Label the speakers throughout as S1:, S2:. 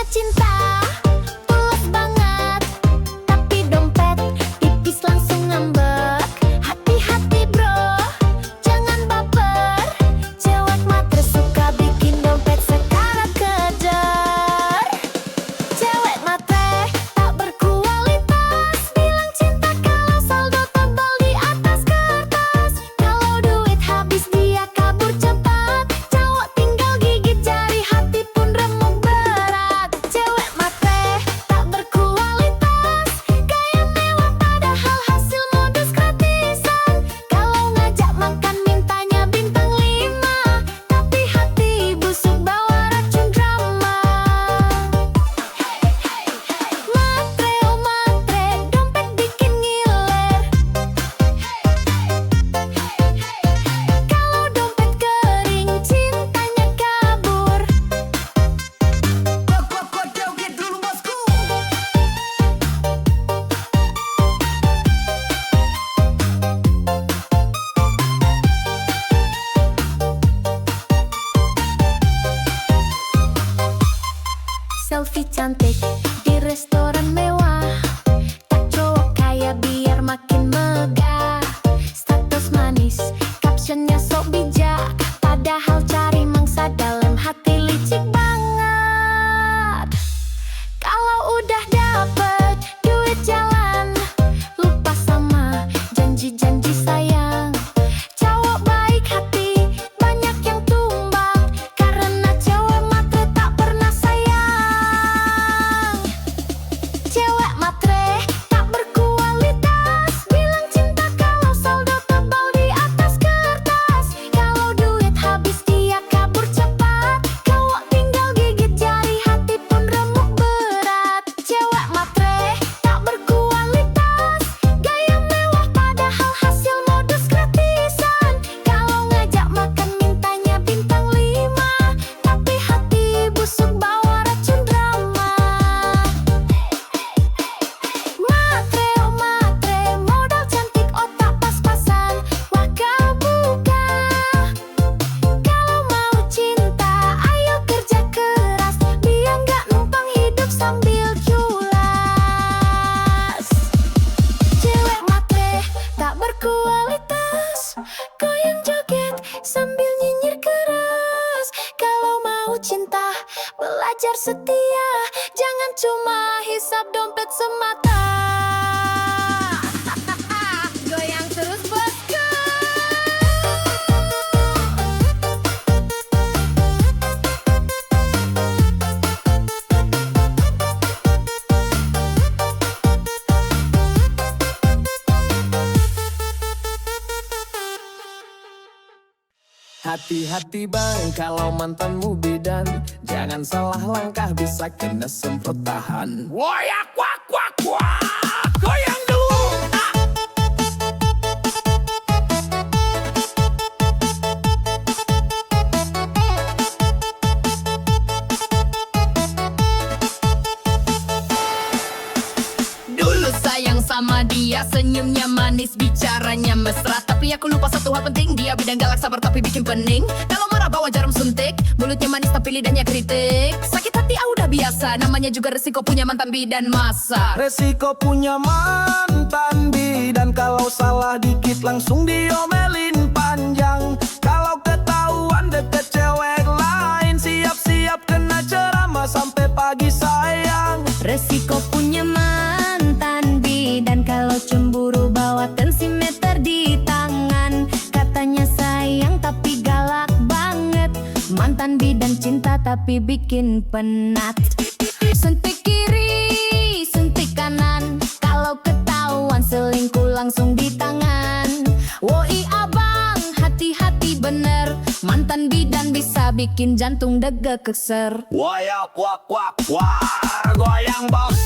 S1: cinta pulas banget, tapi dompet tipis langsung ngambek. Hati-hati bro, jangan baper. Cewek matre suka bikin dompet sekarat kejar. Cewek matre tak berkualitas, bilang cinta kalau saldo tebal di atas kertas. Kalau duit habis dia kabur cepat, cowok tinggal gigit jari, hati pun remuk berat. Cewek matre tak berkualitas, gaya mewah padahal hasil modus gratisan. Kalau ngajak makan mintanya bintang 5, tapi hati busuk bawa racun drama. Matre oh matre, dompet bikin ngiler. Kalau dompet kering, cintanya kabur. Selfie cantik di restoran mewah, tak cowok kaya biar makin megah. Status manis, captionnya sok bijak, padahal cari mangsa dalam hati licik banget. Kalau udah dapet duit jalan, lupa sama janji-janji sayang. Cowok baik hati, banyak yang tumbang, karena cewek matre tak pernah sayang. Cewek matre tak berkualitas, bilang cinta kalau saldo tebal di atas kertas. Kalau duit habis dia kabur cepat, cowok tinggal gigit jari, hati pun remuk berat. Cewek matre tak berkualitas, gaya mewah padahal hasil modus gratisan. Kalau ngajak makan mintanya bintang 5, tapi hati busuk bawa racun drama. Matre oh matre, modal cantik otak pas-pasan, wah kebuka. Kalau mau cinta ayo kerja keras, biar nggak numpang hidup sambil culas. Cewek matre tak berkualitas, goyang joget sambil nyinyir keras. Kalau mau cinta belajar setia, jangan cuma hisap dompet semata. Goyang terus bosku.
S2: Hati-hati bang, kalau mantanmu bidan, jangan salah langkah bisa kena semprot tahan. Woyak wak wak wak, goyang dulu.
S3: Dulu sayang sama dia, senyumnya manis, bicaranya mesra. Tapi aku lupa satu hal penting, dia bidang galak sabar tapi bikin pening. Kalau marah bawa jarum suntik, mulutnya manis tapi lidahnya kritik. Sakit hati udah biasa, namanya juga resiko punya mantan bidan masa.
S2: Resiko punya mantan bidan, kalau salah dikit langsung diomelin panjang. Kalau ketahuan deket cewek lain, siap-siap kena ceramah sampai pagi sayang.
S1: Resiko punya mantan bidan, kalau cemburu bawa tensimeter di tangan. Katanya sayang tapi galak banget, mantan bidan cinta tapi bikin penat. Suntik kiri, suntik kanan, kalau ketahuan selingkuh langsung di tangan. Woi abang, hati-hati bener, mantan bidan bisa bikin jantung degek keser.
S2: Woyak wak wak wak, goyang bos.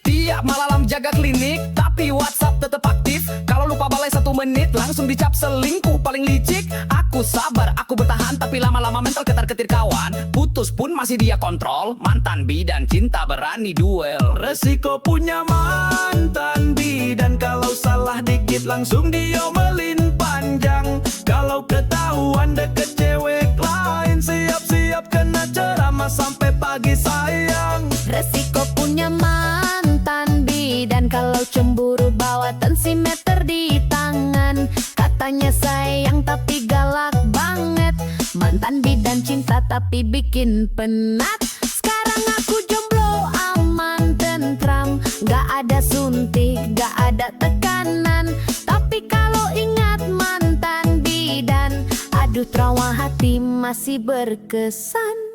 S2: Tiap malam jaga klinik, tapi WhatsApp tetap aktif. Kalau lupa balai 1 menit langsung dicap selingkuh. Paling licik, aku sabar, aku bertahan, tapi lama-lama mental ketar-ketir kawan. Putus pun masih dia kontrol. Mantan bidan cinta berani duel. Resiko punya mantan bidan, kalau salah dikit langsung diomelin panjang. Kalau ketahuan deket cewek lain, siap-siap kena ceramah sampai pagi sayang.
S1: Resiko punya mantan bidan, kalau cemburu bawa tensimeter di tangan. Katanya sayang tapi galak banget. Mantan bidan cinta tapi bikin penat. Sekarang aku jomblo aman tentram, gak ada suntik, gak ada tekanan. Tapi kalau ingat mantan bidan, aduh trauma hati masih berkesan.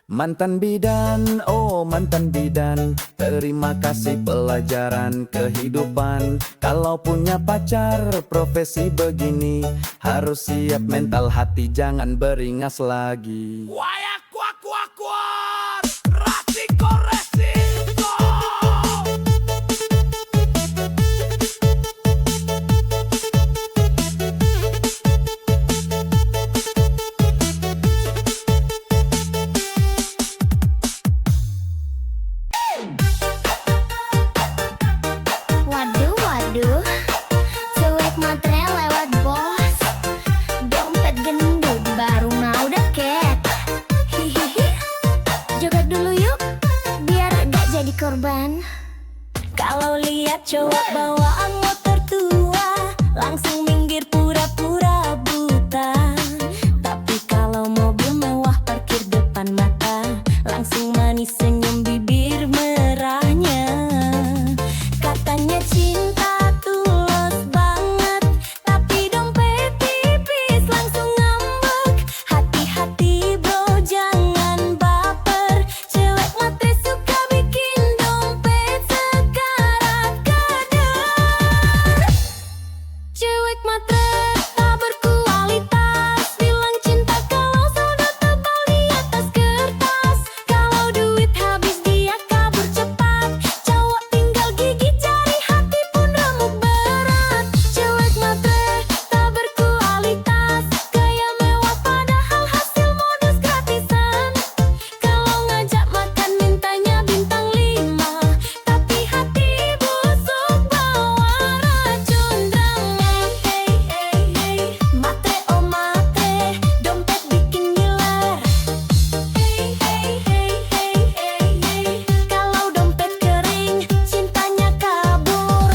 S2: Mantan bidan, oh mantan bidan, terima kasih pelajaran kehidupan. Kalau punya pacar profesi begini, harus siap mental hati, jangan beringas lagi. Wayak kuak kuak kuak, resiko resiko.
S1: Waduh, waduh, cuek matre lewat bos. Dompet gendut baru mau deket. Hihihi, joget dulu yuk, biar gak jadi korban. Kalau lihat cowok bawaan motor tua, langsung minggir pura-pura buta. Tapi kalau mobil mewah parkir depan mata, langsung manis senyum bibir merahnya. Katanya cinta tulus banget, tapi dompet tipis langsung ngambek. Hati-hati bro, jangan baper. Cewek matre suka bikin dompet sekarat kadar. Cewek matre tak berkualitas, bilang cinta kalau saldo tebal di atas kertas. Kalau duit habis dia kabur cepat, cowok tinggal gigit jari, hati pun remuk berat. Cewek matre tak berkualitas, gaya mewah padahal hasil modus gratisan. Kalau ngajak makan mintanya bintang 5, tapi hati busuk bawa racun drama. Hey hey hey, matre oh matre, dompet bikin gilar. Hey hey hey hey hey hey, kalau dompet kering cintanya kabur.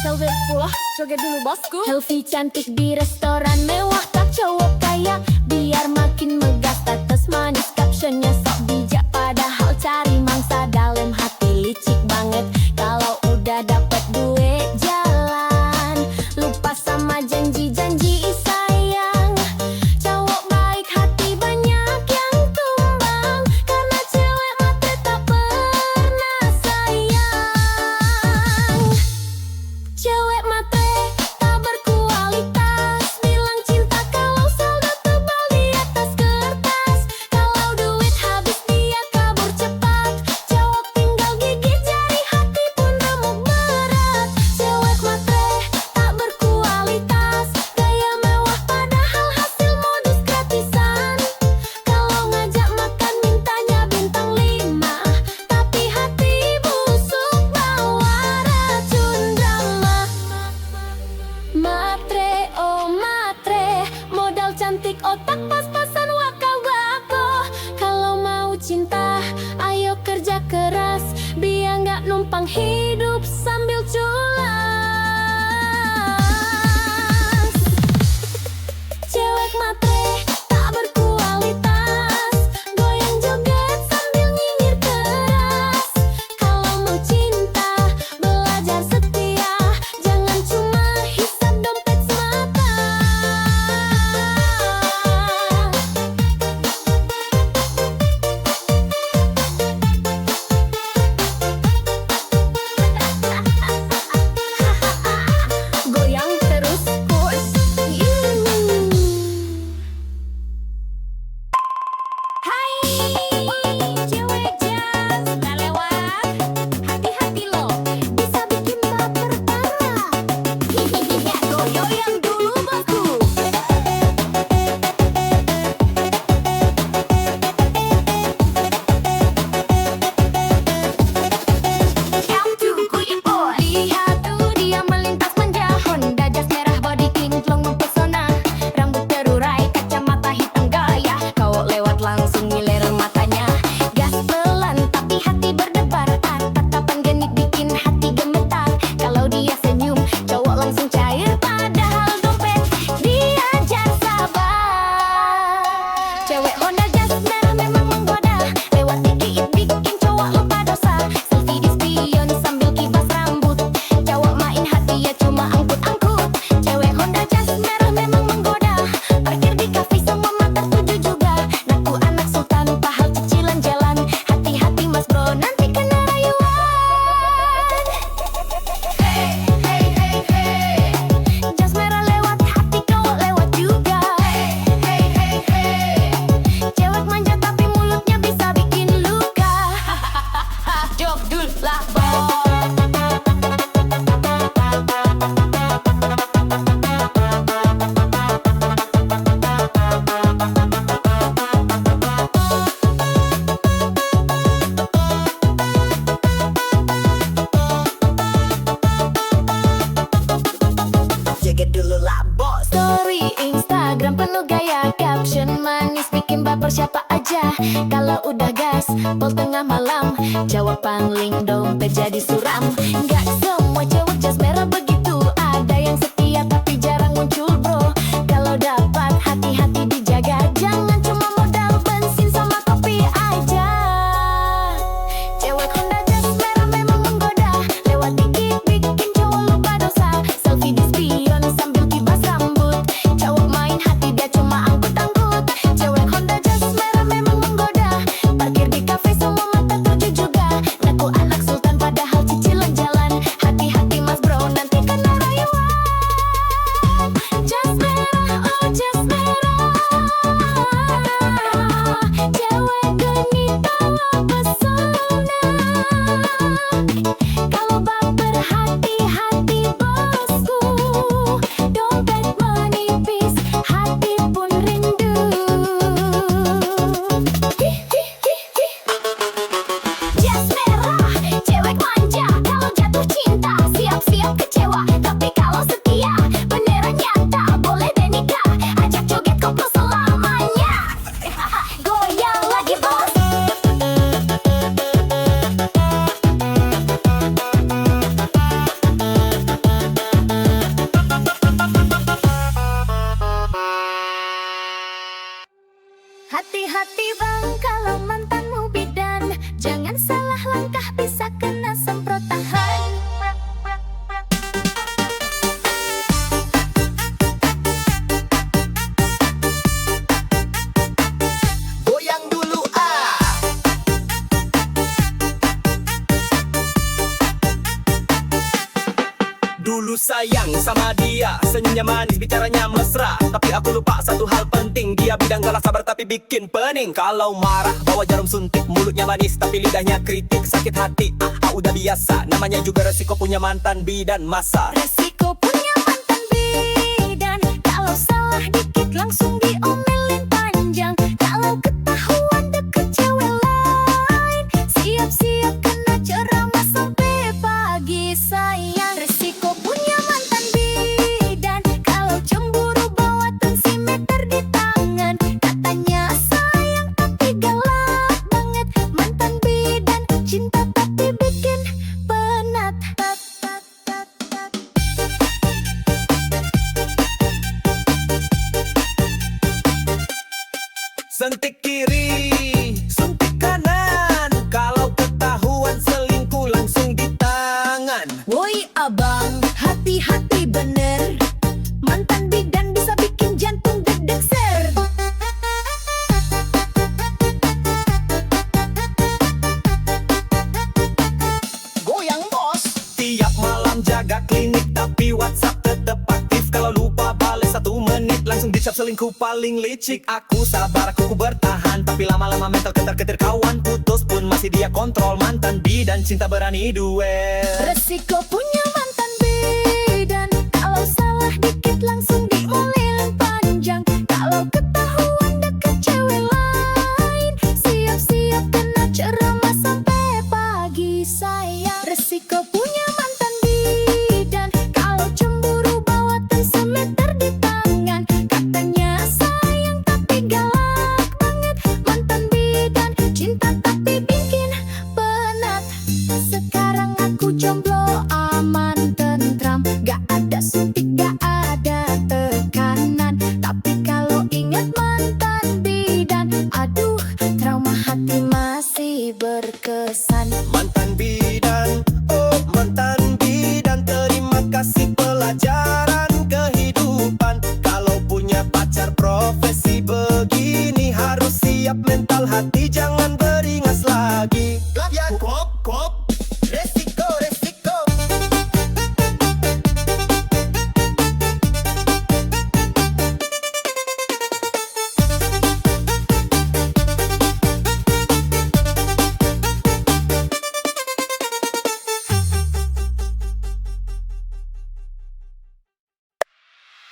S1: Selfie pula, joget dulu bosku. Selfie cantik di restoran mewah, tak cowok kaya, biar makin megah status manis. Captionnya sok bijak, padahal cari mangsa dalam hati licik banget. Kalau udah dapet duit jalan, lupa sama janji-janji sayang. Cowok baik hati banyak yang tumbang, karena cewek matre tak pernah sayang. Cewek matre tak berkualitas, bilang cinta kalau saldo tebal di atas kertas. Kalau duit habis dia kabur cepat, cowok tinggal gigit jari, hati pun remuk berat. Cewek matre tak berkualitas, gaya mewah padahal hasil modus gratisan. Kalau ngajak makan mintanya bintang 5, tapi hati busuk bawa racun drama. Matre oh matre, modal cantik otak pas-pasan wakal bako. Kalau mau cinta ayo kerja keras, biar nggak numpang hidup sambil culas. Cewek matre tak berkualitas, goyang joget sambil nyinyir keras. Kalau mau cinta belajar setia, jangan cuma hisap dompet semata. gagas, pol tengah malam. Jawaban link dompet jadi suram. Gak semua cewek jas merah begitu. Ada yang setia tapi jarang muncul bro. Kalau dapat hati-hati dijaga. Jangan cuma modal bensin sama kopi aja. Cewek Honda jas merah memang menggoda. Lewat dikit bikin cowok lupa dosa. Selfie di spion sambil kipas rambut. Cowok main hati dia cuma angkut-angkut. Cewek Honda jas merah memang menggoda. Parkir di kafe semua mata tuju juga. Ngaku anak sultan padahal cicilan jalan. Hati-hati mas bro nanti kena rayuan. Jas merah, oh jas merah. Cewek genit bawa pesona. Kalau baper hati-hati bosku. Dompet menipis, hati pun rindu. Jas merah, cewek manja. Kalau jatuh cinta, siap-siap kecewa. Tapi kalau setia, beneran nyata. Boleh deh nikah, ajak joget koplo selamanya. Goyang lagi bos. Hati-hati bang kalau mantanmu bidan. Jangan salah langkah bisa kena semprot tahan.
S2: Goyang dulu ah. Dulu sayang sama dia, senyumnya manis, bicaranya mesra. Tapi aku lupa satu hal penting, dia bidang galak sabar tapi bikin pening. Kalau marah bawa jarum suntik, mulutnya manis tapi lidahnya kritik. Sakit hati, udah biasa, namanya juga resiko punya mantan bidan masa.
S1: Resiko punya mantan bidan. Kalau salah dikit langsung diomelin panjang. Kalau ketahuan deket cewek lain, siap-siap kena ceramah sampai pagi sayang. Resiko punya mantan bidan. Kalau cemburu bawa tensimeter di tangan. Katanya sayang tapi galak banget. Mantan bidan cinta tapi bikin penat.
S2: Sentik kiri, suntik kanan. Kalau ketahuan selingkuh langsung di tangan.
S1: Woi abang, hati-hati bener. Mantan bidan bisa bikin jantung deg-deg ser.
S2: Goyang bos. Tiap malam jaga klinik tapi WhatsApp tetep aktif. Kalau lupa bales 1 menit langsung dicap selingkuh paling licik. Aku sabar, aku bertahan, tapi lama-lama mental ketar-ketir kawan. Putus pun masih dia kontrol. Mantan bidan cinta berani duel.
S1: Resiko punya mantan bidan. Kalau salah dikit langsung diomelin panjang. Kalau ketahuan deket cewek lain, siap-siap kena ceramah sampai pagi sayang. Resiko punya mantan bidan. Kalau cemburu bawa tensimeter di tangan. Katanya sayang tapi galak banget. Mantan bidan cinta tapi bikin penat. Sekarang aku jomblo aman tentram. Gak ada suntik, gak ada tekanan. Tapi kalau ingat mantan bidan, aduh trauma hati masih berkesan.
S2: Mantan bidan, oh mantan bidan. Terima kasih pelajaran kehidupan. Kalau punya pacar profesi begini, harus siap mental hati, jangan beringas lagi. Kop, kop, resiko, resiko.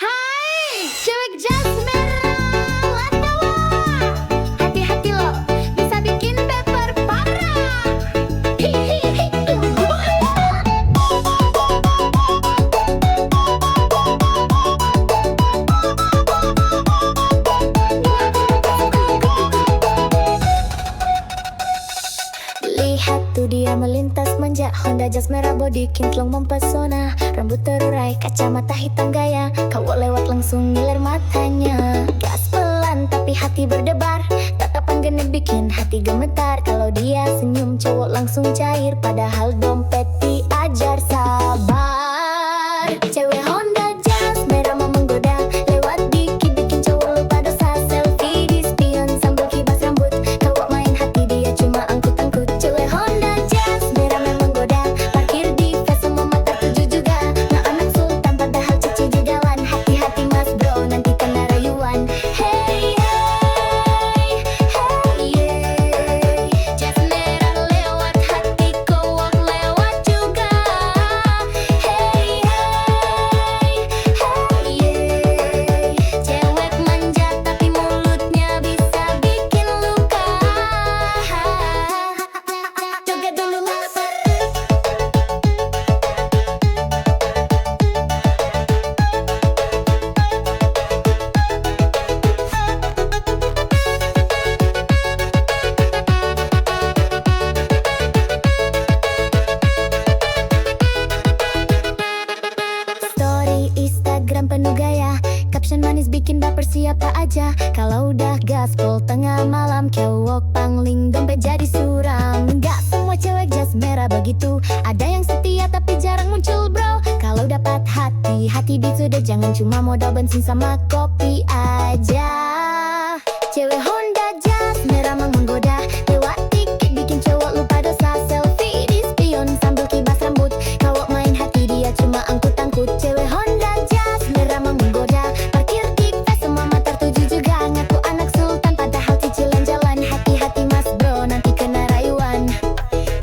S1: Hai, cewek jas merah, latawa. Hati-hati lo, bisa bikin baper parah. Lihat tuh dia melintas manja, Honda Jazz merah body kinclong mempesona. Rambut terurai, kacamata hitam gaya, cowok lewat langsung ngiler matanya. Gas pelan tapi hati berdebar, tatapan genit bikin hati gemetar. Kalau dia senyum cowok langsung cair, padahal dompet diajar sabar. Cewek Honda Jazz merah mau menggoda, lewat dikit bikin cowok lupa dosa. Selfie di spion sambil kibas rambut, cowok main hati dia cuma angkut-angkut. Cewek Honda Jazz merah mau menggoda, parkir di face semua mata tuju juga. Nah anak sultan padahal cici jugawan, hati-hati mas bro nanti kena rayuan. Hey hey hey yeah, Jazz merah lewat hati cowok lewat juga. Hey hey hey yeah, cewek manja tapi mulutnya bisa bikin luka. Joget dulu. Story Instagram penuh gaya, caption manis bikin baper siapa aja. Kalau udah gaspol tengah malam, cowok pangling dompet jadi suram. Gak semua cewek Jazz merah begitu, ada yang setia tapi jarang muncul bro. Kalau dapat hati beat sudah, jangan cuma modal bensin sama kopi aja. Cewek Honda Jazz merah mau menggoda, lewat dikit bikin cowok lupa dosa. Selfie di spion sambil kibas rambut, cowok main hati dia cuma angkut-angkut. Cewek Honda Jazz merah mau menggoda, parkir di face semua mata tuju juga. Ngaku anak sultan padahal cicilan jalan, hati-hati mas bro nanti kena rayuan.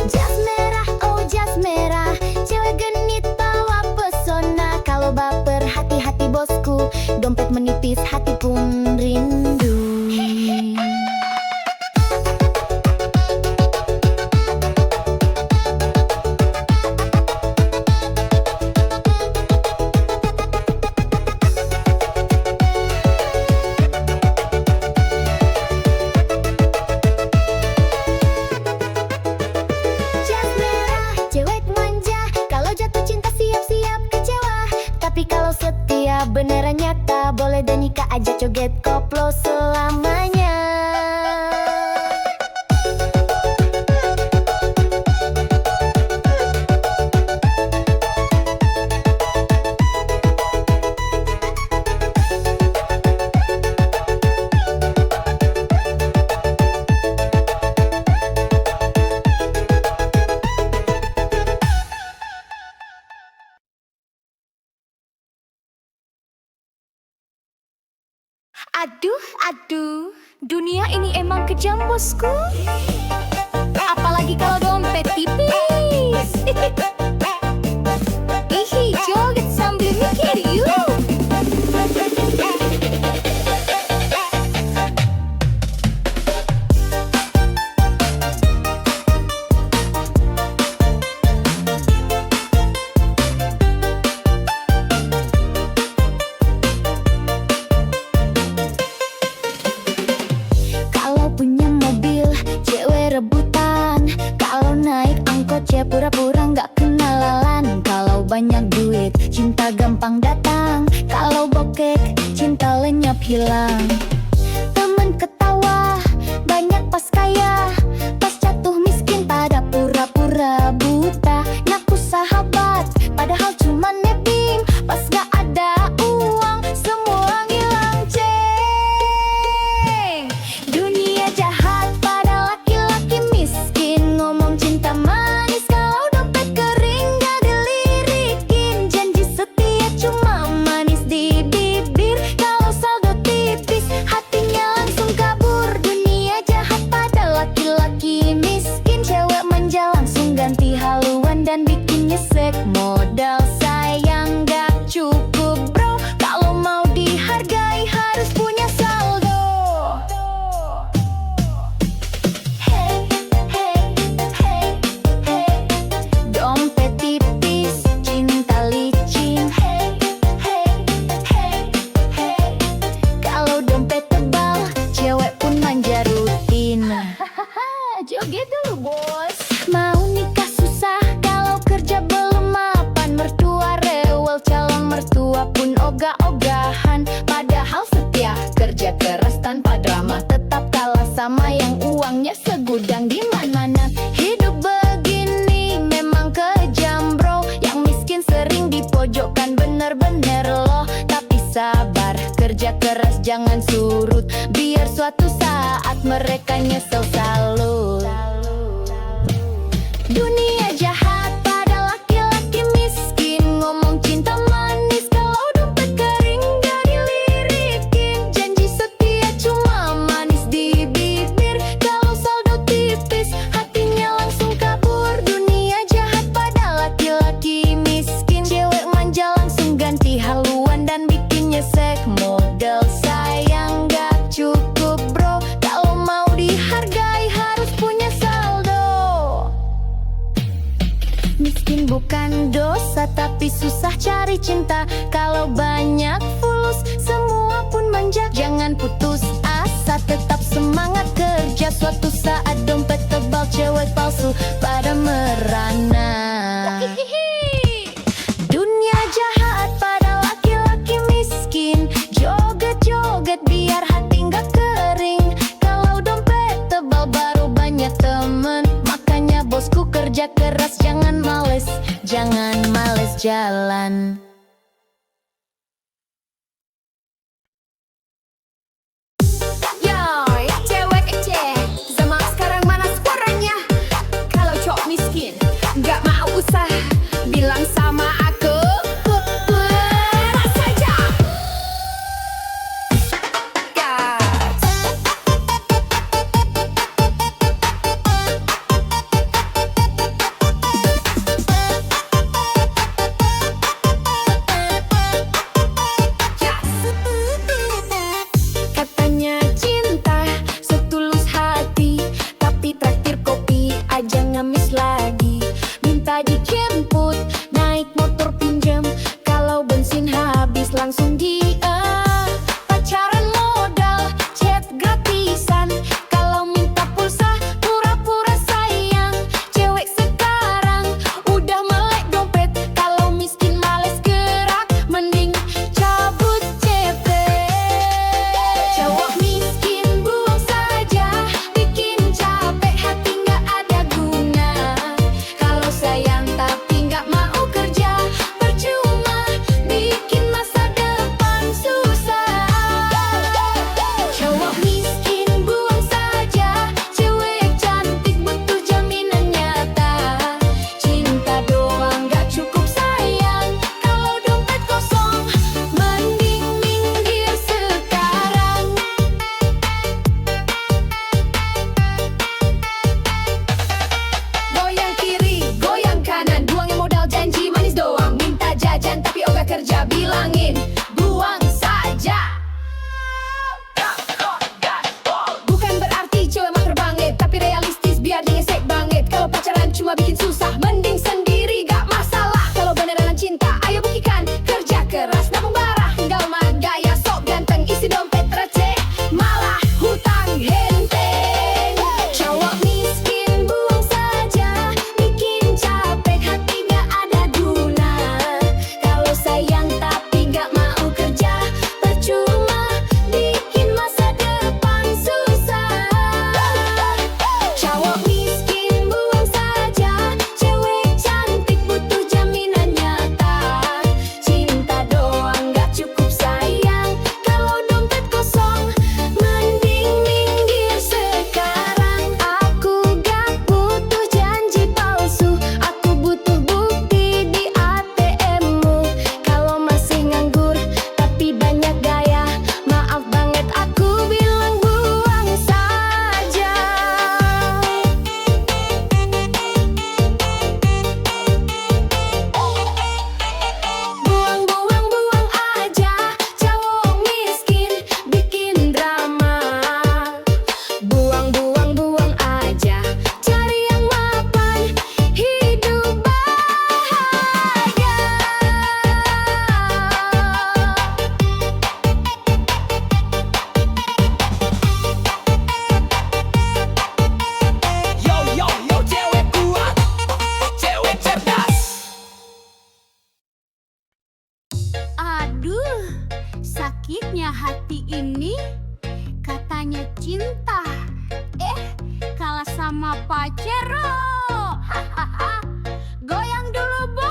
S1: Jazz merah, oh Jazz merah, cewek genit bawa pesona. Kalau baper hati-hati bosku, dompet menipis hati pun rindu. Jazz merah, cewek manja, kalau jatuh cinta siap-siap kecewa. Tapi kalau setia beneran nyata, boleh dan nikah aja joget koplo selamanya. Aduh, aduh, dunia ini emang kejam bosku. Apalagi kalau dompet tipis. Ihi, joget sambil mikir yuk. Kalau punya mobil, cewek rebutan. Kalau naik angkot, cewek pura-pura nggak kenalan. Kalau banyak duit, cinta gampang datang. Kalau bokek, cinta lenyap hilang. Temen ketawa, banyak pas kaya. Pas jatuh miskin, pada pura-pura buta. Ngaku sahabat, padahal cuma nebeng. Pas gak ada uang, semua ngilang ceng. Dunia jahat pada laki-laki miskin. Ngomong cinta manis, kalau dompet kering gak dilirikin. Janji setia cuma manis di bibir, kalau saldo tipis hatinya langsung kabur. Dunia jahat pada laki-laki miskin. Cewek manja langsung ganti haluan dan bikin nyesek. Modal sayang gak cukup bro, kalau mau dihargai harus punya saldo. Hey, hey, hey, hey, dompet tipis, cinta licin. Hey, hey, hey, hey, kalau dompet tebal, cewek pun manja rutin. Joget dulu bos. pun ogah-ogahan. Padahal setia, kerja keras tanpa drama, tetap kalah sama yang uangnya segudang di mana-mana. Hidup begini memang kejam bro, yang miskin sering dipojokkan bener-bener loh. Tapi sabar, kerja keras jangan surut, biar suatu saat mereka nyesel salut. Dunia jahat pada laki-laki miskin, ngomong cinta manis kalau dompet kering gak dilirikin. Janji setia cuma manis di bibir, kalau saldo tipis hatinya langsung kabur. Dunia jahat pada laki-laki miskin, cewek manja langsung ganti haluan dan bikin nyesek. Modal sayang gak cukup bro, kalau mau dihargai harus punya saldo. Miskin bukan dosa, tapi susah cari cinta. Kalau banyak fulus, semua pun manja. Jangan putus asa, tetap semangat kerja. Suatu saat dompet tebal, cewek palsu pada merana. Dunia jahat pada laki-laki miskin, joget-joget biar hati nggak kering. Kalau dompet tebal baru banyak temen, makanya bosku kerja keras, jangan males jalan.
S3: Yoi, cewek kece, zaman sekarang mana suaranya? Kalau cowok miskin, nggak mau usah bilang sama aku. Berat saja. Gas. Katanya cinta setulus hati, tapi traktir kopi aja ngemis lagi. Minta dijemput, naik motor pinjem, kalau bensin habis langsung dia. Pacaran modal, chat gratisan, kalau minta pulsa pura-pura sayang. Cewek sekarang udah melek dompet, kalau miskin males gerak, mending cabut CP. Cowok miskin buang saja, bikin capek hati nggak ada guna. Kalau sayang tapi nggak mau kerja, percuma bikin masa depan susah. Cowok miskin buang saja, cewek cantik butuh jaminan nyata. Cinta doang nggak cukup sayang, kalau dompet kosong mending minggir sekarang. Goyang kiri, goyang kanan, buangin modal janji manis doang. Minta jajan tapi ogah kerja, bilangin buang saja. Bukan berarti cewek mah terbangit, tapi realistis biar dia ngesek banget. Kalau pacaran cuma bikin susah, mending sendiri gak masalah. Kalau beneran cinta, ayo buktikan, kerja keras nabung barah. Enggak mah gaya sok ganteng, isi dompet receh, malah hutang henteng. Cowok miskin buang saja, bikin capek hati gak ada guna. Kalau sayang tapi gak mau kerja, percuma bikin masa depan susah. Cowok miskin buang saja, cewek
S1: katanya hati ini, katanya cinta. Kalah sama Pajero. Hahaha. Goyang dulu, Bo.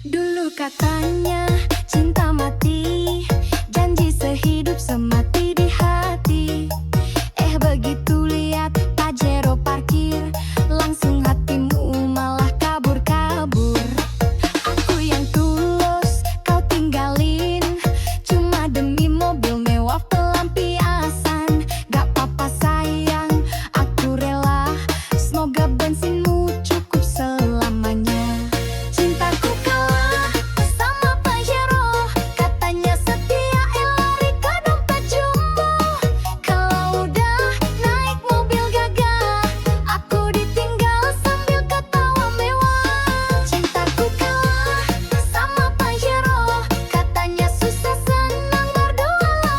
S1: Dulu katanya cinta mati, janji sehidup semati di hati. Begitu lihat Pajero parkir, langsung hatimu malah kabur-kabur. Aku yang tulus kau tinggalin, cuma demi mobil mewah pelampiasan. Gak apa-apa sayang, aku rela, semoga bensinmu cukup selamanya. Cintaku kalah sama Pajero, katanya setia lari ke dompet jumbo. Kalau udah naik mobil gagah, aku ditinggal sambil ketawa mewah. Cintaku kalah sama Pajero, katanya susah senang berdua.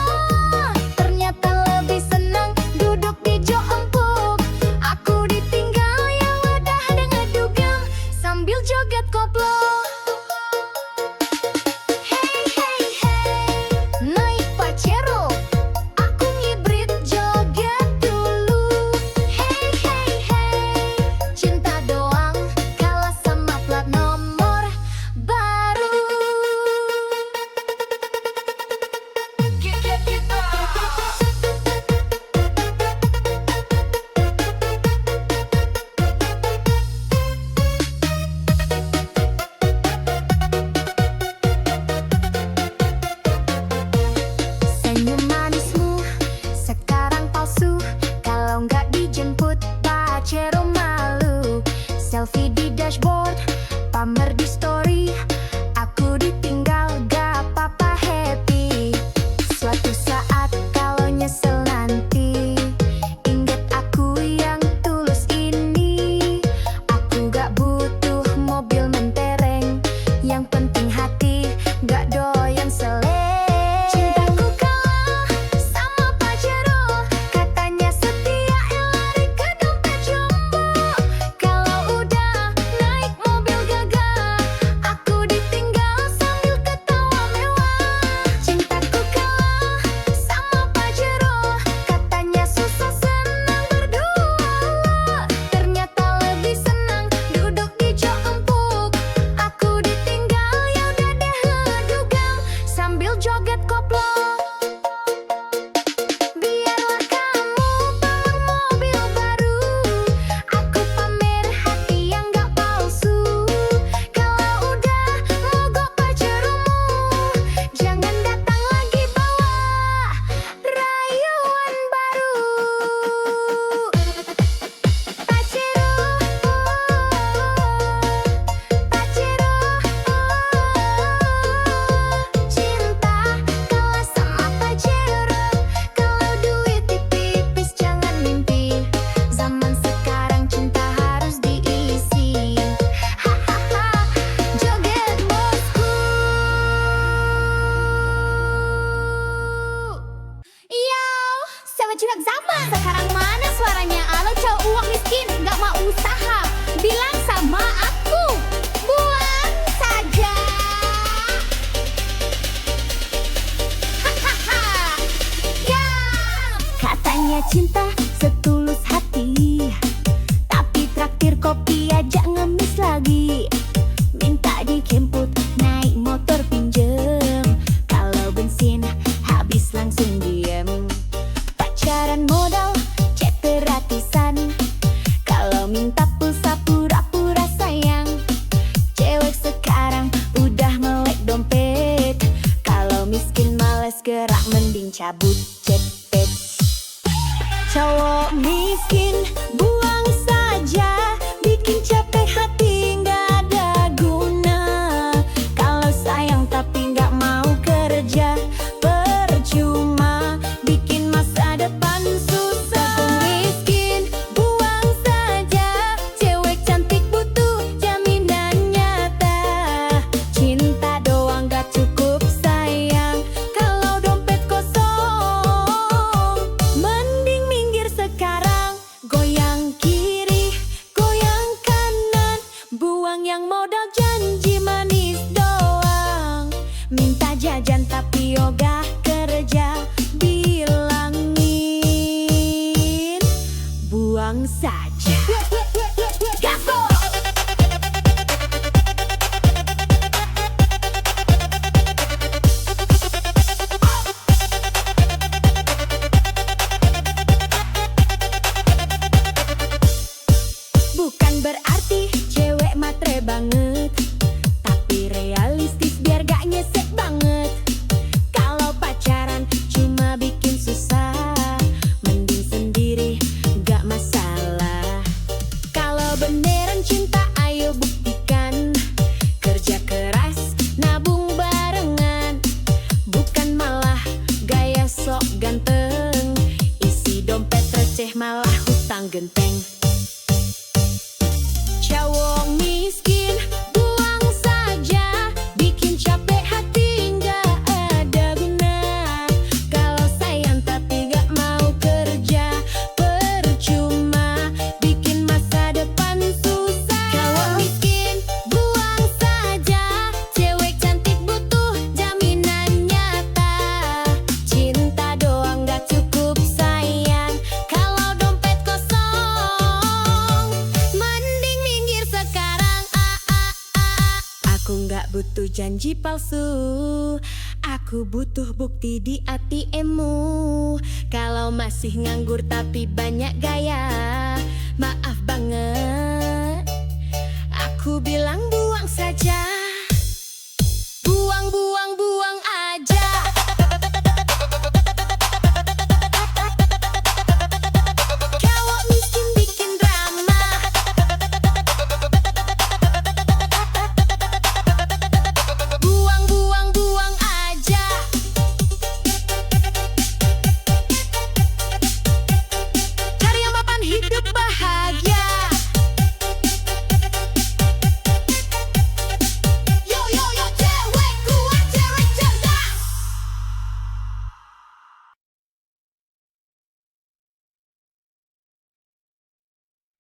S1: Ternyata lebih senang duduk di jok empuk. Aku ditinggal ya udah dengan dugem sambil joget koplo. Hey hey hey, naik Pajero, aku ngibrit joget dulu. Hey hey hey, cinta doang kalah sama plat nomor baru. Senyum manismu sekarang palsu, kalau nggak dijemput Pajero malu. Selfie di dashboard, pamer di story, aku ditinggal gak apa-apa happy. Suatu saat kalau nyesel nanti, ingat aku yang tulus ini. Aku gak butuh mobil mentereng, yang penting hati gak doyan seleng. Cintaku kalah sama Pajero, katanya setia lari ke dompet jumbo. Kalau udah naik mobil gagah, aku ditinggal sambil ketawa mewah. Cintaku kalah sama Pajero, katanya susah senang berdua. Ternyata lebih senang duduk di jok empuk. Aku ditinggal ya udah deh ngedugem sambil joget koplo. Biarlah kamu bawa mobil baru, aku pamer hati yang gak palsu. Kalau udah mogok Pajeromu, jangan datang lagi bawa rayuan baru. Pajero, Pajero, cinta kalah sama Pajero. Kalau duit tipis jangan mimpi, zaman sekarang cinta harus diisi. Hahaha, joget bosku. Yo, sama curhat zaman sekarang mana suaranya? Alo cowok uang miskin nggak mau usaha, bilang sama aku buang saja. Hahaha, ya. Katanya cinta setulus hati, tapi traktir kopi aja ngemis lagi. Minta dijemput naik motor pinjem, kalau bensin habis langsung diem. Pacaran modal chat gratisan, kalau minta pulsa pura-pura sayang. Cewek sekarang udah melek dompet, kalau miskin males gerak mending cabut cepet. Cowok miskin buang saja, bikin capek hati nggak ada guna. Kalau sayang tapi nggak mau kerja, percuma bikin masa depan susah. Miskin buang saja, cewek cantik butuh jaminan nyata. Cinta doang gak cukup sayang, kalau dompet kosong Berarti cewek matre banget, tapi realistis biar gak nyesek banget. Kalau pacaran cuma bikin susah, mending sendiri gak masalah. Kalau beneran cinta ayo buktikan, kerja keras nabung barengan, bukan malah gaya sok ganteng, isi dompet receh malah hutang genteng. Cowok miskin buang saja, bikin capek hati nggak ada guna. Kalau sayang tapi nggak mau kerja, percuma bikin masa depan susah. Cowok miskin buang saja, cewek cantik butuh jaminan nyata. Cinta doang nggak cukup sayang, kalau dompet kosong mending minggir sekarang. Aku nggak butuh janji palsu, aku butuh bukti di ATM-mu. Kalau masih nganggur tapi banyak gaya, maaf banget, aku bilang buang saja. Buang, buang, buang aja. Cowok miskin bikin drama, buang, buang, buang aja. Cari yang mapan hidup bahagia. Yo, yo, yo, cewek kuat, cewek cerdas.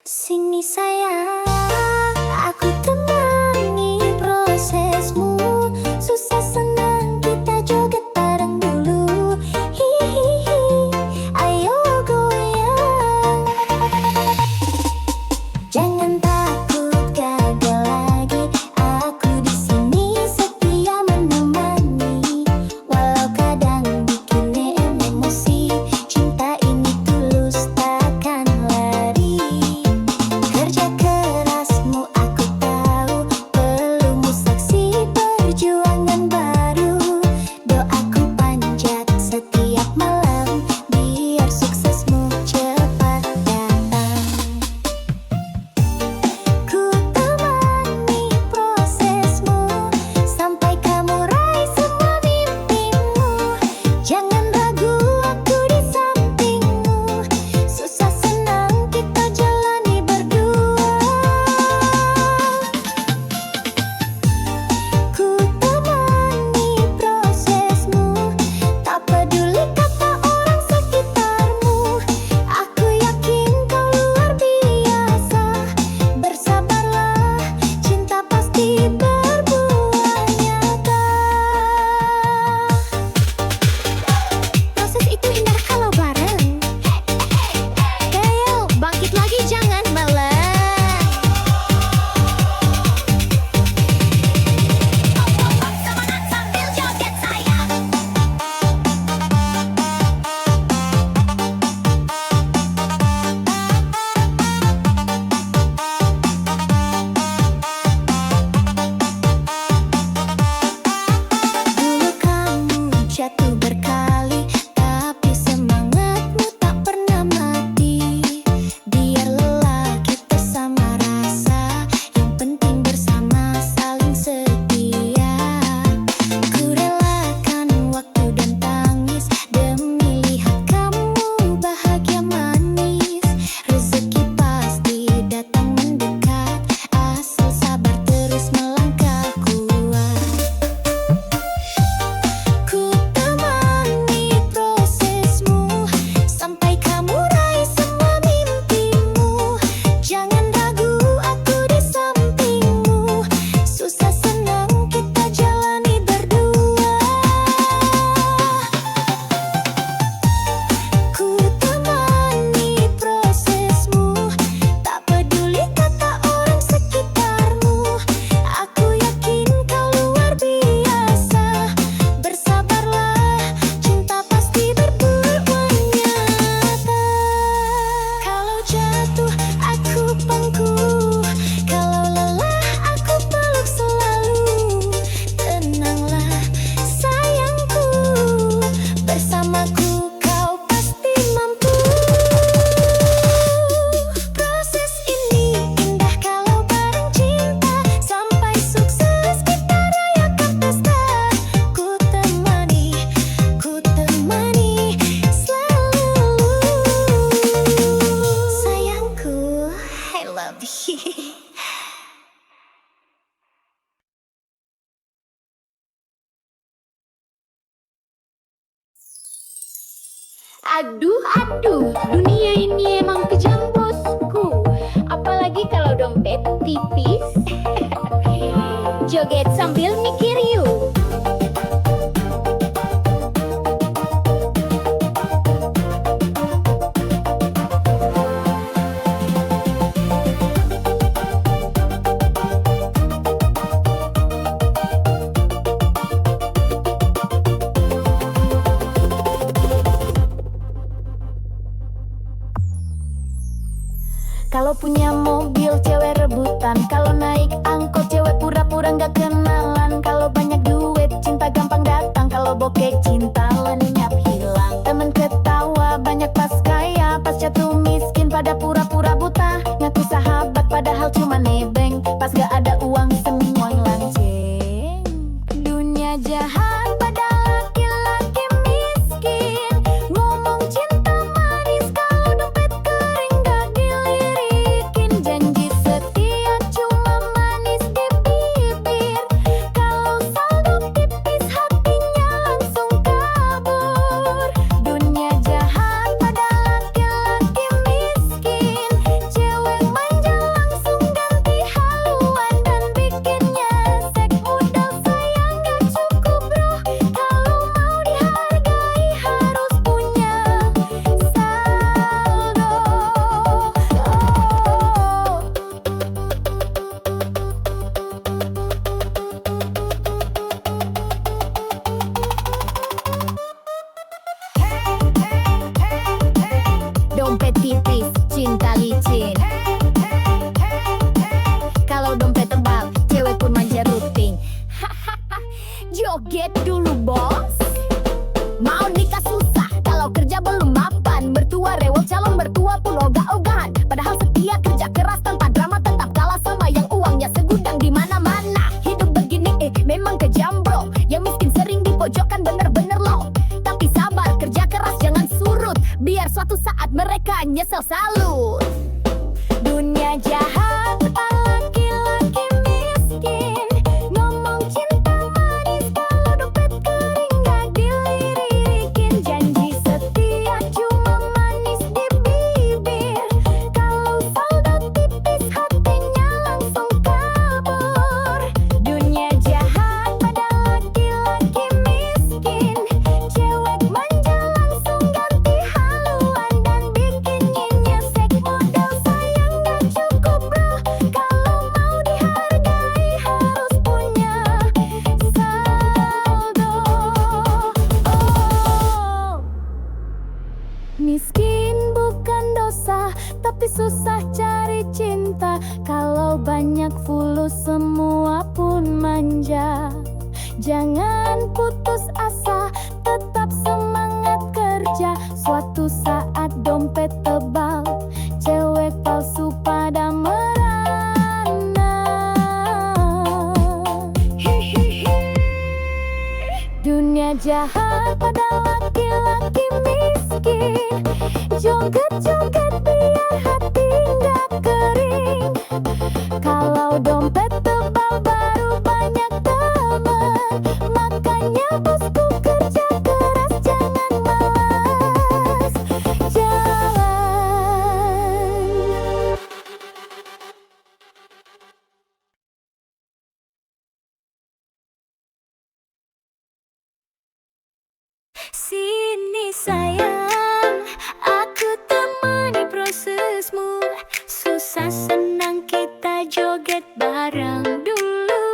S1: Sini sayang, aku temani prosesmu. Susah senang kita joget bareng dulu. Hihihi, ayo goyang. Jangan takut gagal lagi, aku di sini setia menemani. Walau kadang bikin emosi, cinta ini tulus takkan lari. Kerja kerasmu aku tahu, pelumu saksi perjuangan baru. Doaku panjat setiap malam, biar suksesmu cepat datang. Aduh, aduh, dunia ini emang kejam bosku. Apalagi kalau dompet tipis. Joget sambil mikir yuk. Kalau punya mobil cewek rebutan, kalau naik angkot cewek pura-pura nggak kenalan. Kalau banyak duit cinta gampang datang, kalau bokeh cinta lenyap hilang. Temen ketawa banyak pas kaya, pas jatuh miskin pada pura-pura buta. Ngaku sahabat padahal cuma nebeng, pas gak ada uang semua lanceng. Dunia jahat pada laki-laki miskin, ngomong cinta manis kalau dompet kering gak dilirikin. Janji setia cuma manis di bibir, kalau saldo tipis hatinya langsung kabur. Dunia jahat pada laki-laki miskin, cewek manja langsung ganti haluan dan bikinnya sek. Modal sayang gak cukup bro, kalau mau dihargai harus punya saldo. Dompet tipis, cinta licin. Kalau dompet tebal, cewek pun manja rutin. Joget dulu bos. Mau nikah susah, kalau kerja belum mapan. Mertua rewel, calon mertua pun ogah-ogahan. Padahal setia kerja keras tanpa drama, tetap kalah sama yang uangnya segudang di mana-mana. Hidup begini memang kejam bro, yang miskin sering dipojokkan bener-bener loh. Tapi sabar, kerja keras jangan surut, biar suatu saat mereka nyesel salut. Dunia jahat laki-laki miskin, ngomong cinta manis kalau dompet kering gak dilirikin. Janji setia cuma manis di bibir, kalau saldo tipis hatinya langsung kabur. Dunia jahat pada laki-laki miskin, cewek manja langsung ganti haluan dan bikinnya nyesek. Modal sayang gak cukup bro, kalau mau dihargai harus punya saldo. Miskin bukan dosa, tapi susah cari cinta. Kalau banyak fulus semua pun manja. Jangan putus asa, tetap semangat kerja. Suatu saat dompet tebal, cewek palsu pada merana. Dunia jahat pada laki-laki miskin, joget-joget biar hati nggak kering. Kalau dompet tebal baru banyak teman, makanya bosku kerja keras jangan malas jalan. Sini sayang, aku temani prosesmu. Susah senang kita joget bareng dulu.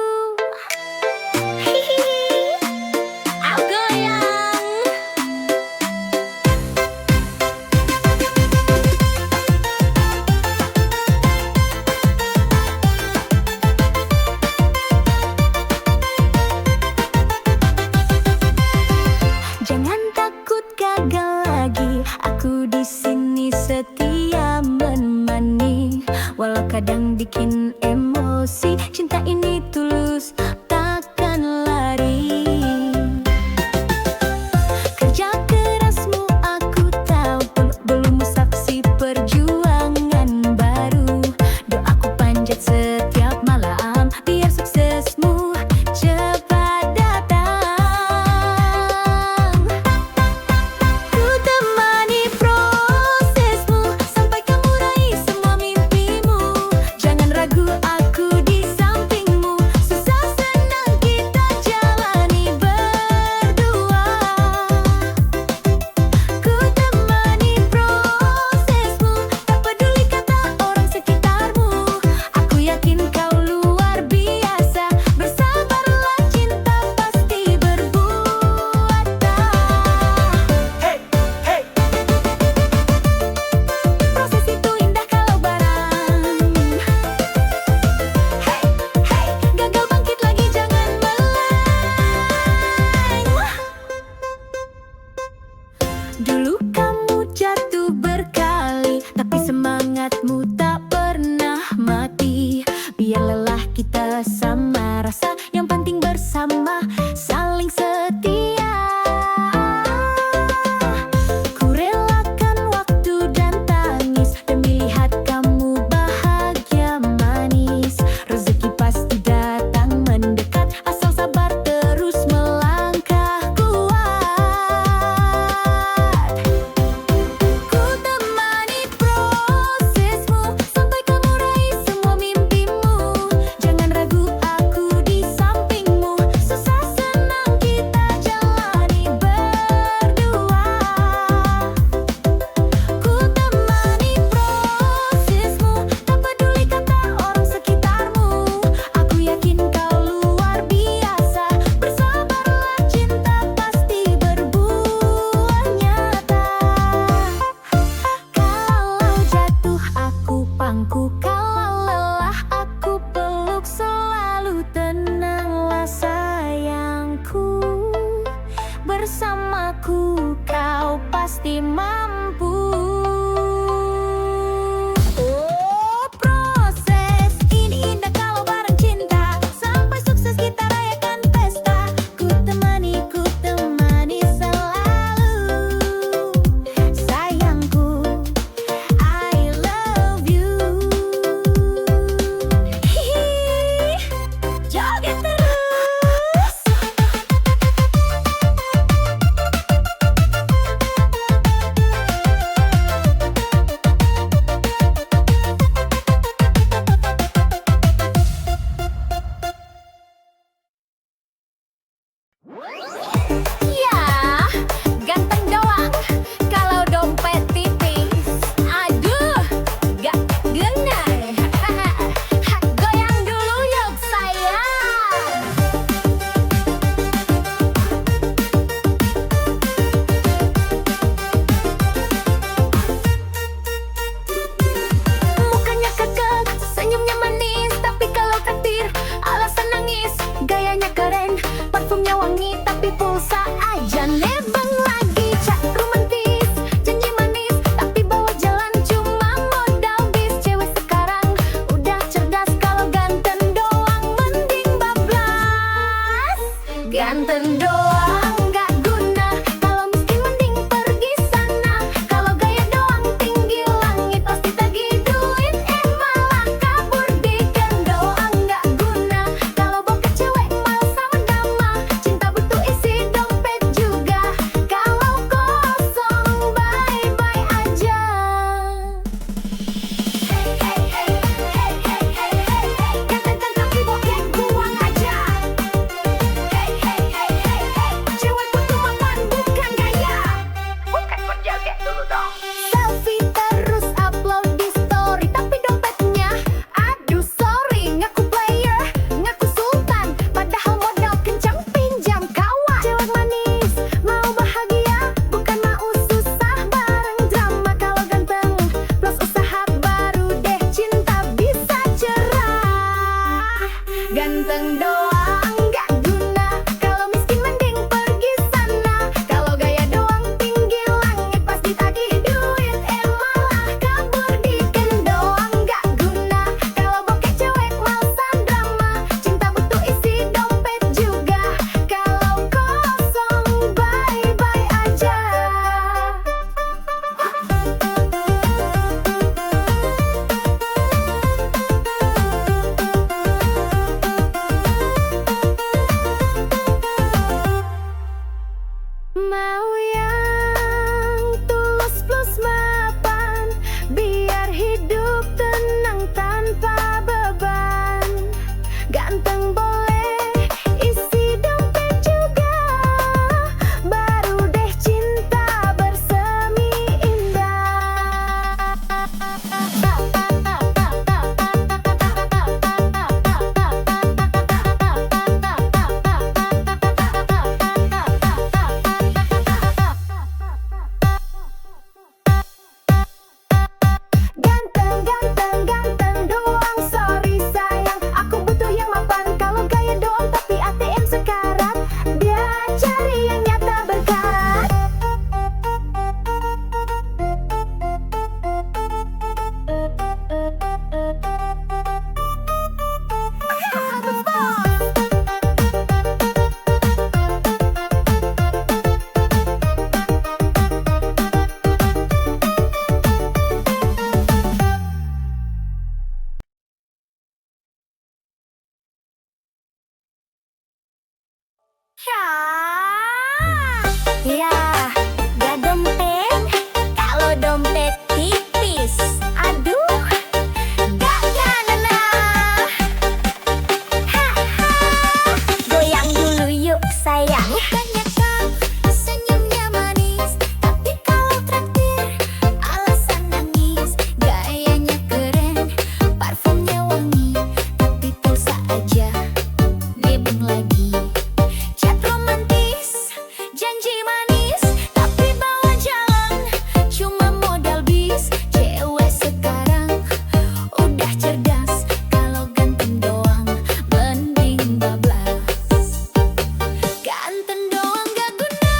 S1: Hihihi, aku goyang. Jangan takut gagal lagi, aku di sini setia menemani. Walau kadang bikin emosi, cinta ini tulus takkan lari. Kerja kerasmu aku tahu, belum saksi perjuangan baru. Doaku panjat setiap malam biar suksesmu cepat datang. Ku temani prosesmu sampai kamu raih semua mimpimu. Jangan ragu, aku di sampingmu. Susah senang kita jalani berdua. Ku temani prosesmu, tak peduli kata orang sekitarmu. Aku yakin kau luar biasa. Bersabarlah, cinta pasti berbuat
S2: Hey, hey,
S1: Proses itu indah kalau barang. Hey, hey, gagal bangkit lagi, jangan meleng. Dulu kamu jatuh berkali, tapi semangatmu tak pernah mati. Biar lelah kita sama rasa, yang penting bersama saling setia. Ku relakan waktu dan tangis demi lihat kamu bahagia manis. Rezeki pasti datang mendekat, asal sabar terus melangkah kuat. Ku temani prosesmu sampai kamu raih semua mimpimu. Jangan ragu, aku di sampingmu. Susah senang kita jalani berdua. Ku temani prosesmu, tak peduli kata orang sekitarmu. Aku yakin kau luar biasa. Bersabarlah, cinta pasti berbuah nyata. Kalau jatuh aku pangku, kalau lelah aku peluk. Selalu tenanglah sayangku, bersamaku kau pasti mampu. Oh, proses ini indah kalau bareng cinta. Sampai sukses kita rayakan pesta. Ku temani selalu. Sayangku, I love you. Hihi, joget terus. Ya, ganteng doang kalau dompet tipis. Aduh, gak kena. Goyang dulu yuk sayang. Mukanya kekeh, senyumnya manis, tapi kalau takdir alasan nangis. Gayanya keren, parfumnya wangi, tapi pulsa aja nebeng lagi. Cak romantis, janji manis, tapi bawa jalan cuma modal bis. Cewek sekarang udah cerdas, kalau ganteng doang mending bablas. Ganteng doang gak guna, kalau miskin mending pergi sana. Kalau gaya doang tinggi langit, pasti tagih duit, malah kabur. Bikin doang gak guna, kalau bokeh cewek mal sama dama. Cinta butuh isi dompet juga. Ya, gak dompet. Kalau dompet tipis, aduh, gak kena. Goyang dulu yuk sayang. Bukannya kau senyumnya manis, tapi kalau traktir alasan nangis. Gayanya keren, parfumnya wangi, tapi pulsa aja nebeng lagi. Chat romantis, janji manis, tapi bawa jalan cuma modal bis. Cewek sekarang udah cerdas, kalau ganteng doang mending bablas. Ganteng doang gak guna,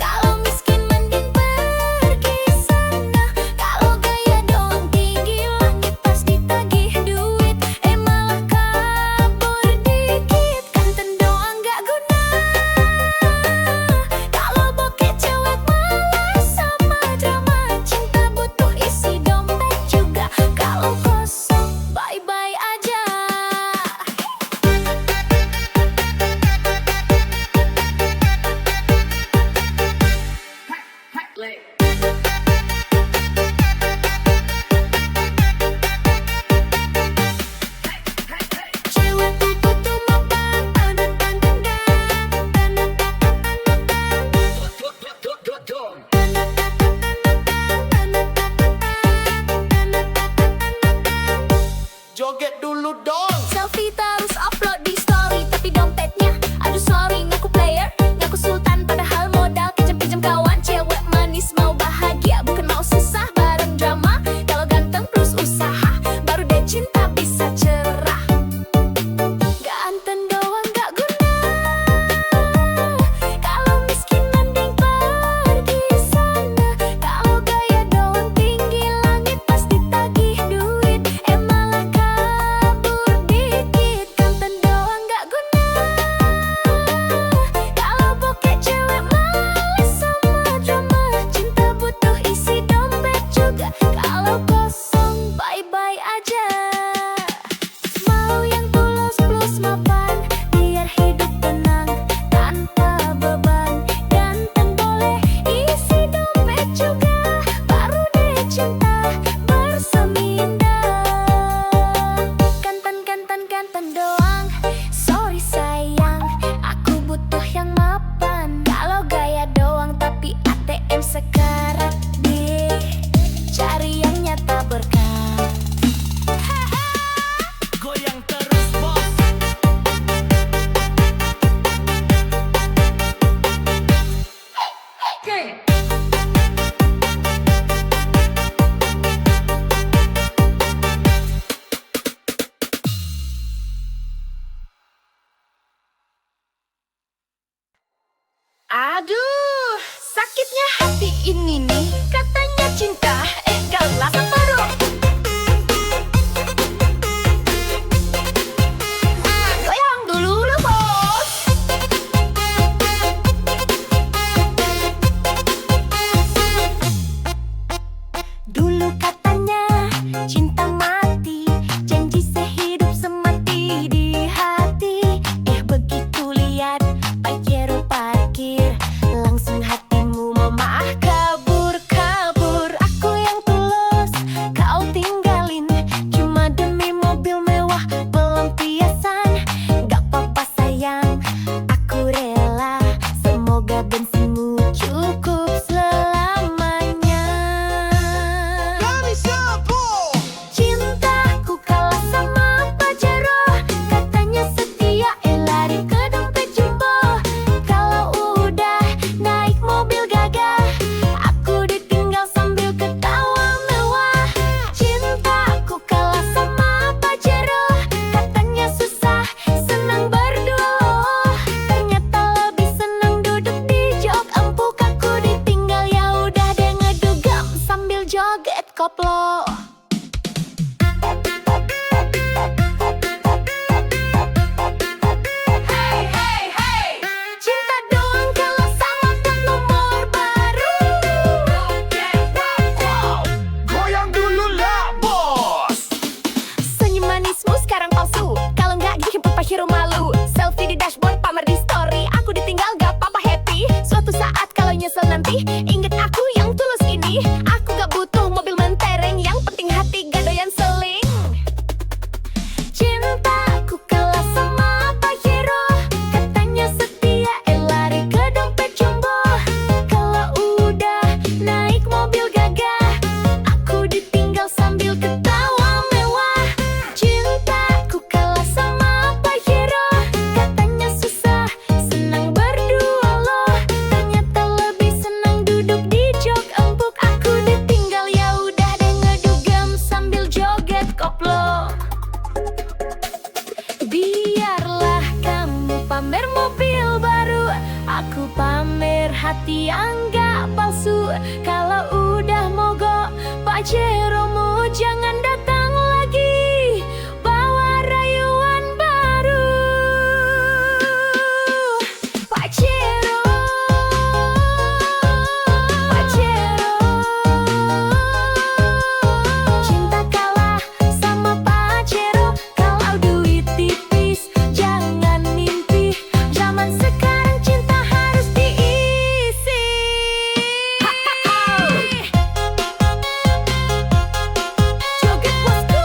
S1: kalau miskin mending pergi sana. Kalau gaya doang tinggi langit pas ditagih duit, malah kabur dikit. Ganteng doang gak guna, kalau bokeh cewek malas sama drama. Cinta butuh isi dompet juga, kalau kosong bye-bye aja. Cewek butuh mapan,
S2: Joget dulu dong.
S1: selfie terus upload di story, tapi dompetnya aduh sorry, ngaku player, ngaku sultan, padahal modal kejam-kejam kawan. Cewek manis mau bahagia, bukan mau susah bareng drama. Kalau ganteng plus usaha, baru deh cinta bisa cerah. Ganteng doang gak guna, kalau miskin mending pergi sana. Kalau gaya doang tinggi langit pas ditagih duit, malah kabur dikit. Ganteng doang gak guna, kalau bokeh cewek malas sama drama. Cinta butuh isi dompet juga, kalau kosong bye-bye aja. Mau yang tulus plus mapan, biar hidup tenang tanpa beban. Ganteng boleh isi dompet juga, baru deh cinta bersemindang. Ganteng doang, sorry sayang, aku butuh yang mapan. Kalau gaya doang tapi ATM sekarat deh, cari yang nyata berkah.
S2: Goyang terus bos.
S3: Aduh, sakitnya hati ini nih. Katanya cinta, gak rasa baru. Goyang dulu lu bos.
S1: Dulu katanya cinta mati, janji sehidup semati di hati. Begitu lihat Pajero parkir, langsung hatimu memaah kabur-kabur. Aku yang tulus, kau tinggalin, cuma demi mobil mewah pelampiasan. Gak apa-apa sayang, aku rela, semoga bensinmu cukup selamanya. Cintaku kalah sama Pajero, katanya setia, lari ke dompet jumbo. Kalau udah naik mobil gagah, aku ditinggal sambil ketawa mewah. Cintaku kalah sama Pajero, katanya susah, senang berdua loh. Ternyata lebih senang duduk di jok empuk. Aku ditinggal, ya udah deh ngedugam sambil joget koplo. Cinta doang kalau sama plat nomor baru.
S2: Goyang dulu lah bos.
S1: Senyum manismu sekarang palsu, kalau nggak bikin Papa Hero malu. selfie di dashboard, pamer di story. Aku ditinggal gak apa-apa happy. Suatu saat kalau nyesel nanti, inget aku yang tulus ini. Aku gak butuh mobil mentereng, yang penting hati gak doyan seling. Cintaku kalah sama Pajero, katanya setia, lari ke dompet jumbo. Kalau udah naik mobil gagah, aku ditinggal sambil ketawa mewah. Cintaku kalah sama Pajero, katanya susah, senang berdua loh. Ternyata lebih senang duduk di jok empuk. Aku ditinggal ya udah deh ngedugem sambil joget koplo. Biarlah kamu pamer mobil baru, aku pamer hati yang gak palsu. Kalau udah mogok Pajeromu, jangan datang lagi bawa rayuan baru. Pajero, Pajero, cinta kalah sama Pajero. Kalau duit tipis jangan mimpi, zaman sekarang cinta harus diisi. Joget bosku.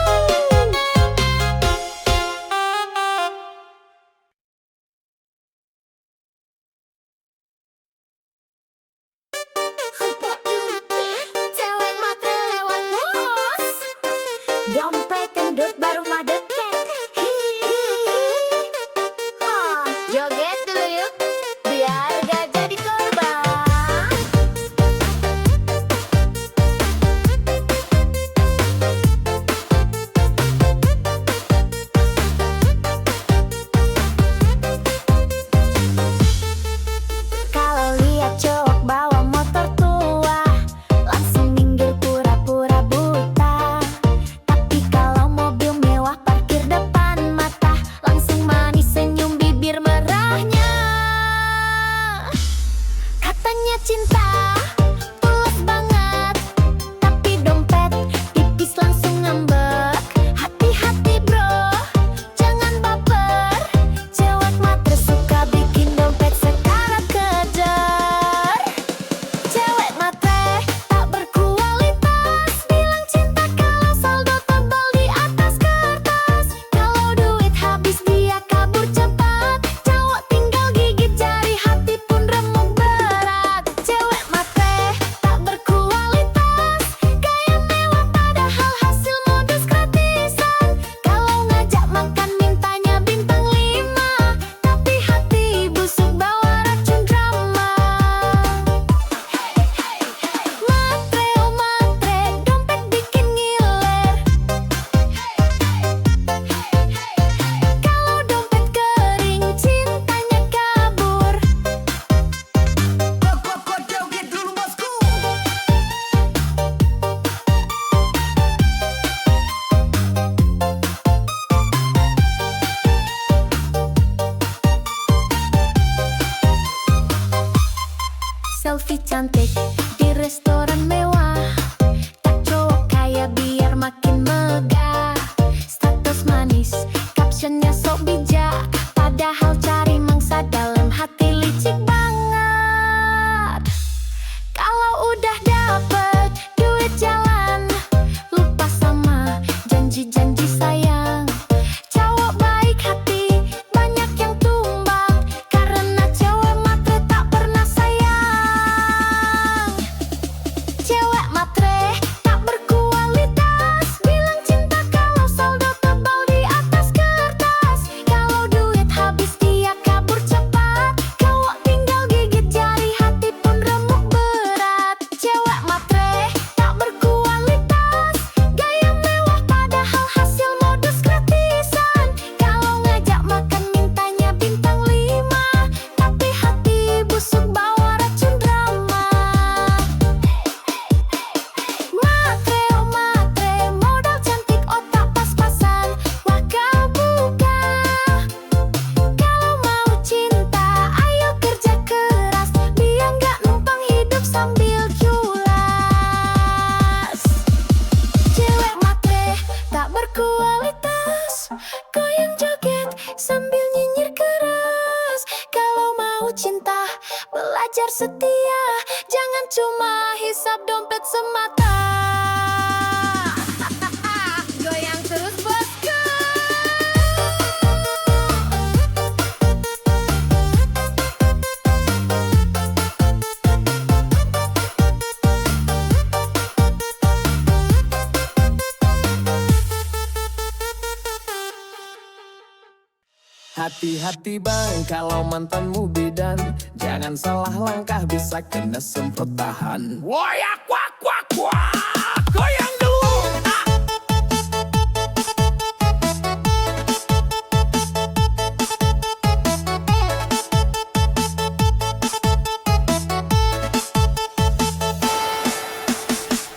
S1: Cewek matre lewat bos, dompet gendut baru madeket. Joget dulu yuk, biar gak jadi korban. Kalau lihat cowok bawa motor tua, langsung minggir pura-pura buta. Tapi kalau mobil mewah parkir depan mata, langsung manis senyum bibir merahnya. Katanya cinta tulus banget, tapi dompet tipis langsung ngambek. Hati-hati bro, jangan baper. Cewek matre suka bikin dompet sekarat kejar. Cewek matre tak berkualitas, bilang cinta kalau saldo tebal di atas kertas. Kalau duit habis dia kabur cepat, cowok tinggal gigit jari, hati pun remuk berat. Cewek matre tak berkualitas, gaya mewah padahal hasil modus gratisan. Kalau ngajak makan mintanya bintang 5, tapi hati busuk bawa racun drama. Matre oh matre, dompet bikin ngiler. Kalau dompet kering, cintanya kabur.
S2: Joget dulu bosku.
S1: Selfie cantik di restoran mewah, tak cowok kaya biar makin megah. Status manis, captionnya sok bijak, padahal cari mangsa dalam hati licik banget. Kalau udah dapet duit jalan, lupa sama janji-janji sayang. Cowok baik hati, banyak yang tumbang, karena cewek matre tak pernah sayang. Cewek matre tak berkualitas, bilang cinta kalau saldo tebal di atas kertas. Kalau duit setia, jangan cuma hisap dompet semata. Goyang terus bosku.
S2: Hati-hati bang, kalau mantanmu bidan, jangan salah langkah bisa kena semprot tahan. Woyak wak wak wak, goyang dulu.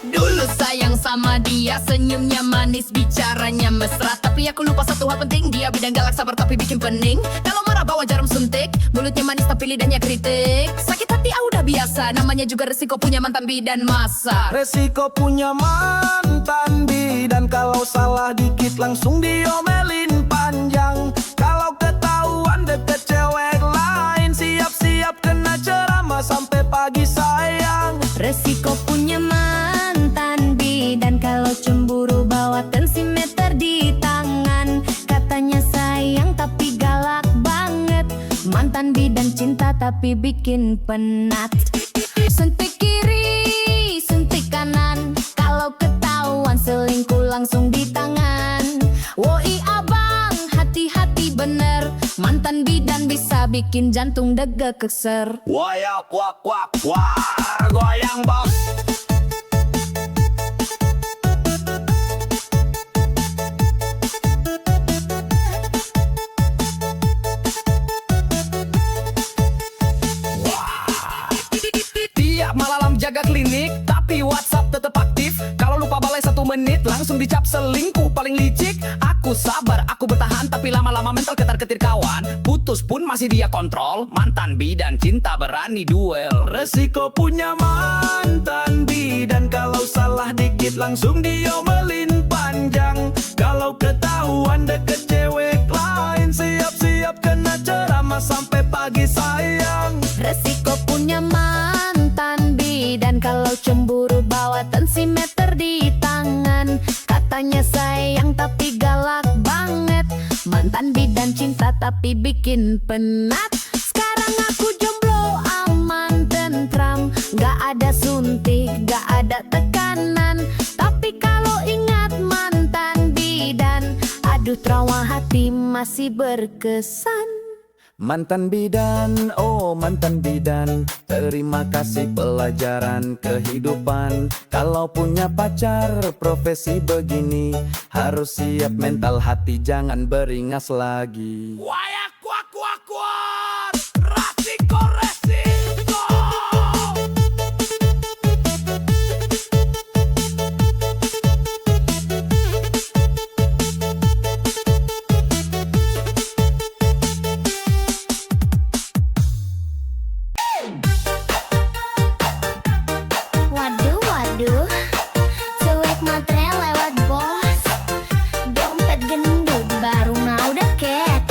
S3: Dulu sayang sama dia, senyumnya manis, bicaranya mesra. Tapi aku lupa satu hal penting, dia bidang galak, sabar tapi bikin pening. Kalau marah bawa jarum suntik, mulutnya manis tapi lidahnya kritik. Sakit hati udah biasa, namanya juga resiko punya mantan bidan masa.
S2: Resiko punya mantan bidan, kalau salah dikit langsung diomelin panjang. Kalau ketahuan deket cewek lain, siap-siap kena ceramah sampai pagi sayang.
S1: Resiko punya mantan bidan, kalau cemburu bawa tensimeter di tangan. Katanya sayang tapi galak banget, mantan bidan cinta tapi bikin penat. Suntik kiri, suntik kanan, kalau ketahuan selingkuh langsung di tangan. Woi abang, hati-hati bener, mantan bidan bisa bikin jantung deg keser.
S2: Woyak wak wak wak, goyang bos. Tiap malam jaga klinik, tapi WhatsApp tetap aktif. Kalau lupa balai 1 menit, langsung dicap selingkuh paling licik. Aku sabar, aku bertahan, tapi lama-lama mental ketar-ketir kawan. Putus pun masih dia kontrol, mantan bidan cinta berani duel. Resiko punya mantan bidan, kalau salah dikit langsung diomelin panjang. Kalau ketahuan deket cewek lain, siap-siap kena ceramah sampai pagi sayang.
S1: Resiko punya mantan bidan, kalau cemburu bawa tensimeter di tangan. Katanya sayang tapi galak banget, mantan bidan cinta tapi bikin penat. Sekarang aku jomblo aman tentram, gak ada suntik, gak ada tekanan. Tapi kalau ingat mantan bidan, aduh trauma hati masih berkesan.
S2: Mantan bidan, oh mantan bidan, terima kasih pelajaran kehidupan. Kalau punya pacar profesi begini, harus siap mental hati, jangan beringas lagi. Wayak kuak kuak kuak, resiko resiko.
S1: Waduh, waduh, cuek matre lewat bos. Dompet gendut baru mau deket.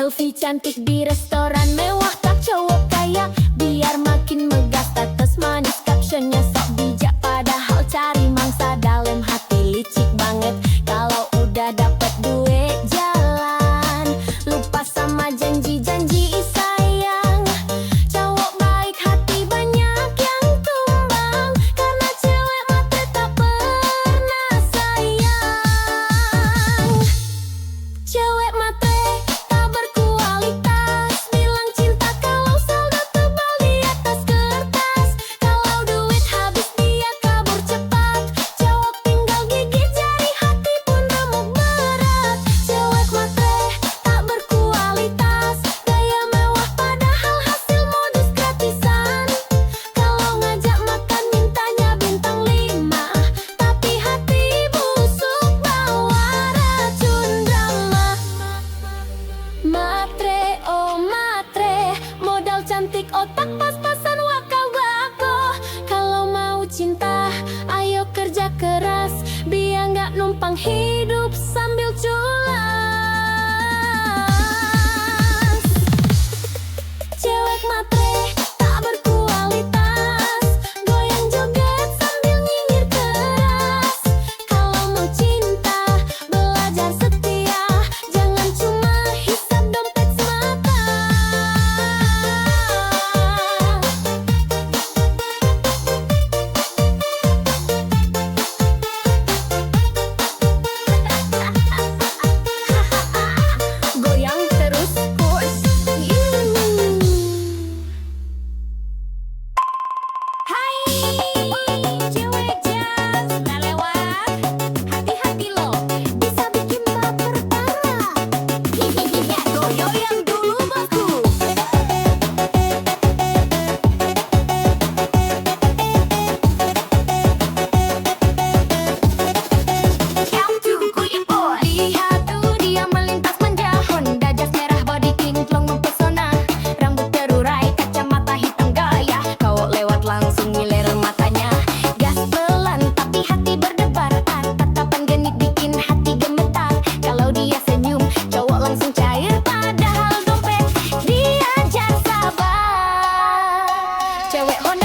S1: Selfie cantik di restoran mewah, tak cowok kaya biar makin megah. Status manis, captionnya sok bijak, padahal cari mangsa dalam hati licik banget. Kalau udah dapet duit jalan, lupa sama janji-janji sayang. Cowok baik hati banyak yang tumbang, karena cewek matre tak pernah sayang. Cewek matre tak berkualitas, bilang cinta kalau saldo tebal di atas kertas. Kalau duit habis dia kabur cepat, cowok tinggal gigit jari, hati pun remuk berat. Cewek matre tak berkualitas, gaya mewah padahal hasil modus gratisan. Kalau ngajak makan mintanya bintang 5, tapi hati busuk bawa racun drama. Matre, oh matre, modal cantik otak pas-pasan wakal bako. Kalau mau cinta, ayo kerja keras, biar nggak numpang hidup sambil culas. Cewek matre tak berkualitas, goyang joget sambil nyinyir keras. Kalau mau cinta, belajar setia, jangan cuma hisap dompet semata. Goyang terus push. Hai, cewek jazz, udah lewat. Hati-hati lo, bisa bikin baper parah. Goyang dulu bosku. Count to goyang boy. Lihat tuh dia melintas manja, Honda Jazz merah body kinclong mempesona. Rambut terurai, kacamata hitam gaya, cowok lewat langsung ngiler matanya. Gas pelan tapi hati berdebar, tatapan genit bikin hati gemetar. Kalau dia senyum, cowok langsung cair, padahal dompet diajar sabar. Cewek Honda